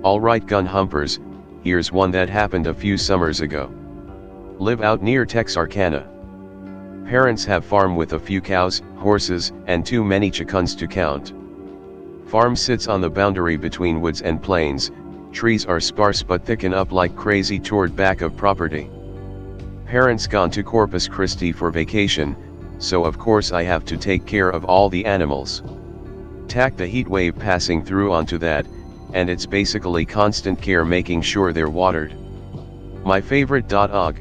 Alright gun humpers, here's one that happened a few summers ago. Live out near Texarkana. Parents have farm with a few cows, horses, and too many chickens to count. Farm sits on the boundary between woods and plains, trees are sparse but thicken up like crazy toward back of property. Parents gone to Corpus Christi for vacation, so of course I have to take care of all the animals. Tack the heat wave passing through onto that, and it's basically constant care making sure they're watered. My favorite .og.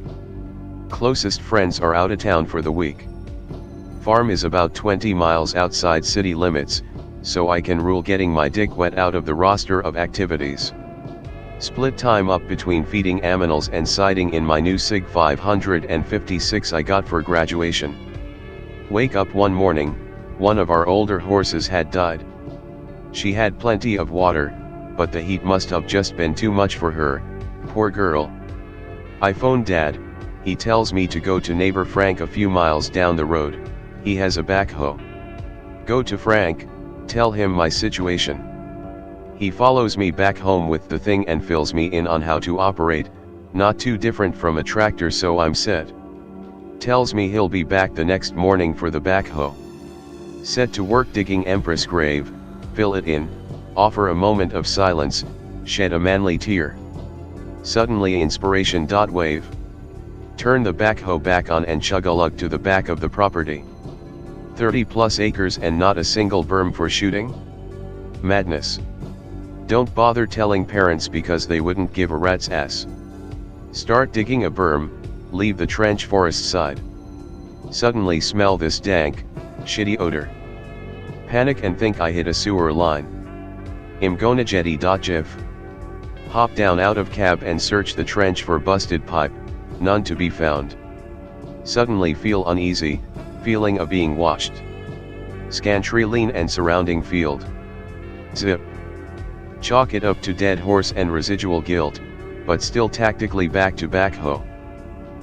Closest friends are out of town for the week. Farm is about 20 miles outside city limits, so I can rule getting my dick wet out of the roster of activities. Split time up between feeding aminals and siding in my new SIG 556 I got for graduation. Wake up one morning, one of our older horses had died. She had plenty of water, but the heat must have just been too much for her, poor girl. I phoned Dad, he tells me to go to neighbor Frank a few miles down the road, he has a backhoe. Go to Frank, tell him my situation. He follows me back home with the thing and fills me in on how to operate, not too different from a tractor, so I'm set. Tells me he'll be back the next morning for the backhoe. Set to work digging Empress grave, fill it in, offer a moment of silence, shed a manly tear. Suddenly inspiration. Wave. Turn the backhoe back on and chug a lug to the back of the property. 30 plus acres and not a single berm for shooting? Madness. Don't bother telling parents because they wouldn't give a rat's ass. Start digging a berm, leave the trench forest side. Suddenly smell this dank, shitty odor. Panic and think I hit a sewer line. Imgonageti.gif. Hop down out of cab and search the trench for busted pipe, none to be found. Suddenly feel uneasy, feeling of being washed. Scan tree lean and surrounding field. Zip. Chalk it up to dead horse and residual guilt, but still tactically back to backhoe.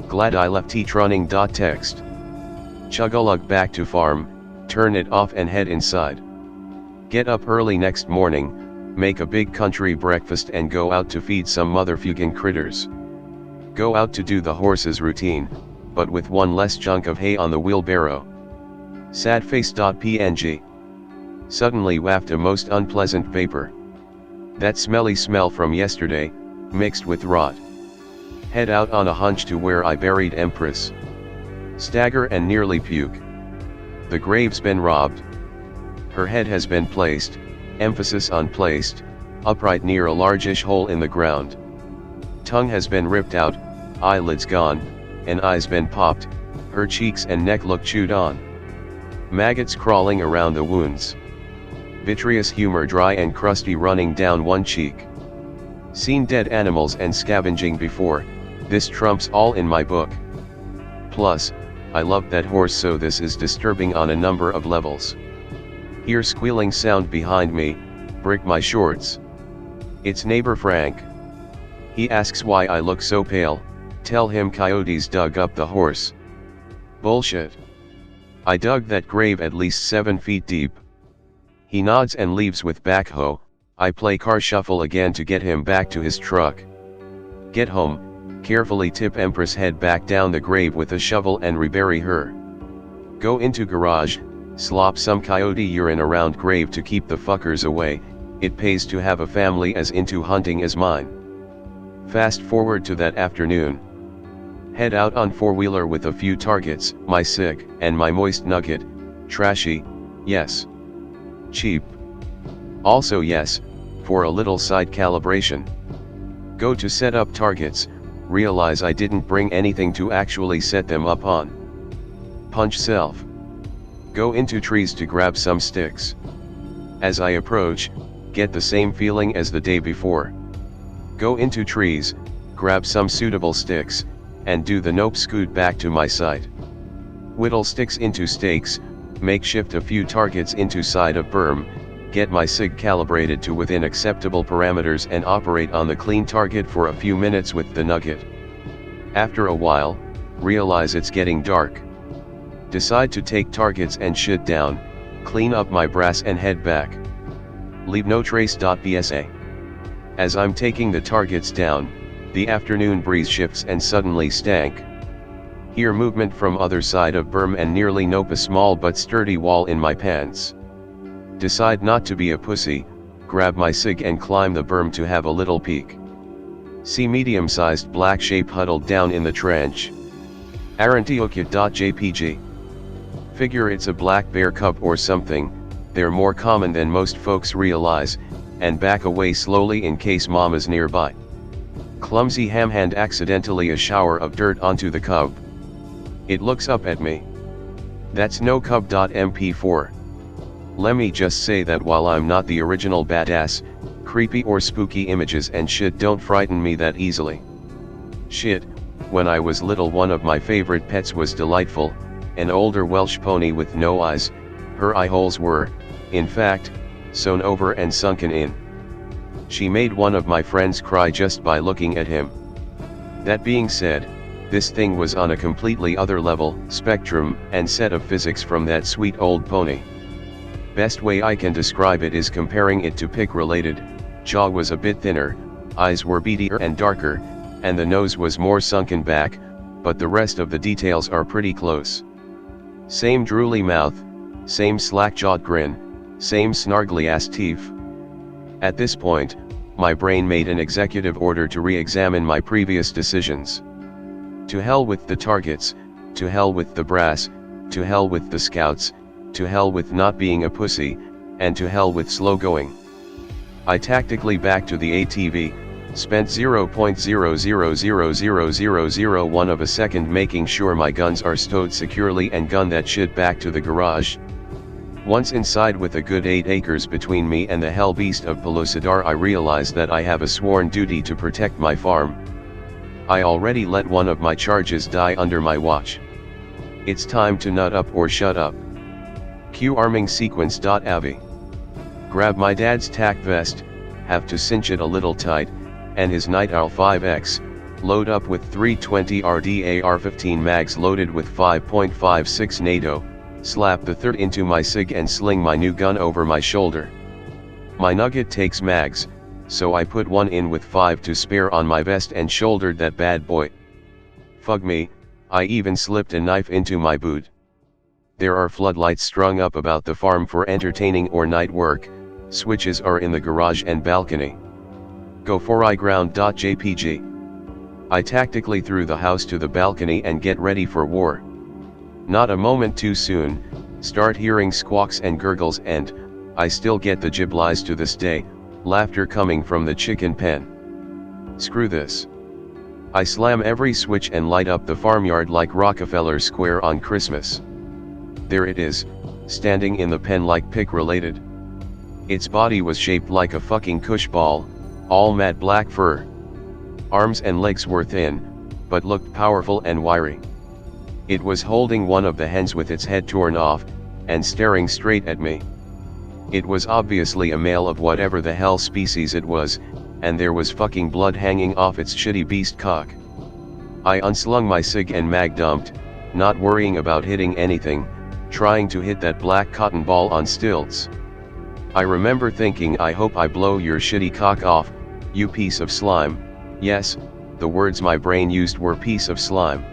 Glad I left it running. Text. Chug-a-lug back to farm, turn it off and head inside. Get up early next morning, make a big country breakfast and go out to feed some motherfucking critters. Go out to do the horse's routine, but with one less chunk of hay on the wheelbarrow. Sadface.png. Suddenly wafted a most unpleasant vapor. That smelly smell from yesterday, mixed with rot. Head out on a hunch to where I buried Empress. Stagger and nearly puke. The grave's been robbed. Her head has been placed, emphasis on placed, upright near a largish hole in the ground. Tongue has been ripped out, eyelids gone, an eye's been popped, her cheeks and neck look chewed on. Maggots crawling around the wounds. Vitreous humor dry and crusty running down one cheek. Seen dead animals and scavenging before, this trumps all in my book. Plus, I love that horse, so this is disturbing on a number of levels. Hear squealing sound behind me, brick my shorts. It's neighbor Frank. He asks why I look so pale, tell him coyotes dug up the horse. Bullshit. I dug that grave at least 7 feet deep. He nods and leaves with backhoe. I play car shuffle again to get him back to his truck. Get home, carefully tip Empress head back down the grave with a shovel and rebury her. Go into garage, slop some coyote urine around grave to keep the fuckers away, it pays to have a family as into hunting as mine. Fast forward to that afternoon. Head out on four-wheeler with a few targets, my SIG, and my moist nugget, trashy, yes. Cheap. Also yes, for a little side calibration. Go to set up targets, realize I didn't bring anything to actually set them up on. Punch self. Go into trees to grab some sticks. As I approach, get the same feeling as the day before. Go into trees, grab some suitable sticks, and do the nope scoot back to my site. Whittle sticks into stakes, makeshift a few targets into side of berm, get my SIG calibrated to within acceptable parameters and operate on the clean target for a few minutes with the nugget. After a while, realize it's getting dark. Decide to take targets and shit down, clean up my brass and head back. Leave no trace. Bsa. As I'm taking the targets down, the afternoon breeze shifts and suddenly stank. Hear movement from other side of berm and nearly nope a small but sturdy wall in my pants. Decide not to be a pussy, grab my cig and climb the berm to have a little peek. See medium-sized black shape huddled down in the trench. Arantiokia.jpg. Figure it's a black bear cub or something. They're more common than most folks realize, and back away slowly in case mama's nearby. Clumsy hamhand accidentally a shower of dirt onto the cub. It looks up at me. That's no cub.mp4. Let me just say that while I'm not the original badass, creepy or spooky images and shit don't frighten me that easily. Shit, when I was little one of my favorite pets was Delightful, an older Welsh pony with no eyes. Her eye holes were, in fact, sewn over and sunken in. She made one of my friends cry just by looking at him. That being said, this thing was on a completely other level, spectrum, and set of physics from that sweet old pony. Best way I can describe it is comparing it to pig-related. Jaw was a bit thinner, eyes were beadier and darker, and the nose was more sunken back, but the rest of the details are pretty close. Same drooly mouth, same slack-jawed grin, same snargly-ass teeth. At this point, my brain made an executive order to re-examine my previous decisions. To hell with the targets, to hell with the brass, to hell with the scouts, to hell with not being a pussy, and to hell with slow going. I tactically backed to the ATV, spent 0.000001 of a second making sure my guns are stowed securely and gunned that shit back to the garage. Once inside with a good 8 acres between me and the hell beast of Pellucidar, I realized that I have a sworn duty to protect my farm. I already let one of my charges die under my watch. It's time to nut up or shut up. Q arming sequence.avi. Grab my dad's tack vest, have to cinch it a little tight, and his Night Owl 5X, load up with 320 RD AR-15 mags loaded with 5.56 NATO, slap the third into my SIG and sling my new gun over my shoulder. My nugget takes mags, so I put one in with 5 to spare on my vest and shouldered that bad boy. Fug me, I even slipped a knife into my boot. There are floodlights strung up about the farm for entertaining or night work, switches are in the garage and balcony. Go for iground.jpg. I tactically threw the house to the balcony and get ready for war. Not a moment too soon, start hearing squawks and gurgles and, I still get the jiblies to this day, laughter coming from the chicken pen. Screw this. I slam every switch and light up the farmyard like Rockefeller Square on Christmas. There it is, standing in the pen like pig-related. Its body was shaped like a fucking cush ball, all matte black fur. Arms and legs were thin, but looked powerful and wiry. It was holding one of the hens with its head torn off, and staring straight at me. It was obviously a male of whatever the hell species it was, and there was fucking blood hanging off its shitty beast cock. I unslung my SIG and mag dumped, not worrying about hitting anything, trying to hit that black cotton ball on stilts. I remember thinking, I hope I blow your shitty cock off, you piece of slime. Yes, the words my brain used were piece of slime.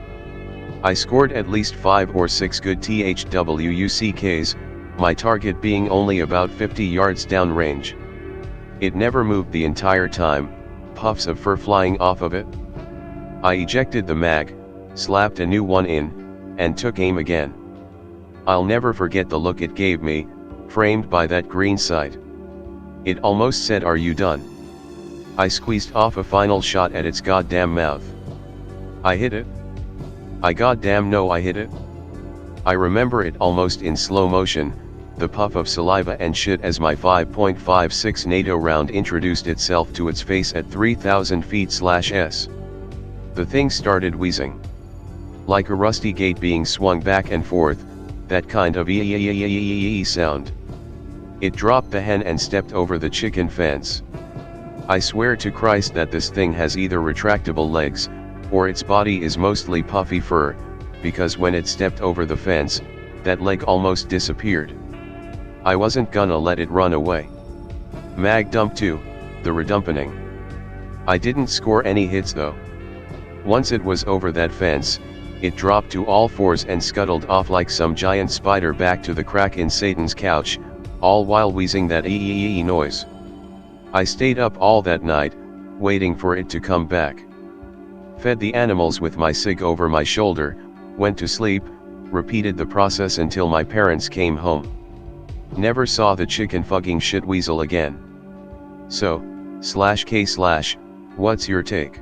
I scored at least 5 or 6 good THWUCKs, my target being only about 50 yards downrange. It never moved the entire time, puffs of fur flying off of it. I ejected the mag, slapped a new one in, and took aim again. I'll never forget the look it gave me, framed by that green sight. It almost said, "Are you done?" I squeezed off a final shot at its goddamn mouth. I hit it. I goddamn know I hit it. I remember it almost in slow motion, the puff of saliva and shit as my 5.56 NATO round introduced itself to its face at 3,000 feet/s. The thing started wheezing. Like a rusty gate being swung back and forth, that kind of ee sound. It dropped the hen and stepped over the chicken fence. I swear to Christ that this thing has either retractable legs, or its body is mostly puffy fur, because when it stepped over the fence, that leg almost disappeared. I wasn't gonna let it run away. Mag dump 2, the redumpening. I didn't score any hits though. Once it was over that fence, it dropped to all fours and scuttled off like some giant spider back to the crack in Satan's couch, all while wheezing that ee noise. I stayed up all that night, waiting for it to come back. Fed the animals with my cig over my shoulder, went to sleep, repeated the process until my parents came home. Never saw the chicken fucking shit weasel again. So, /K/, what's your take?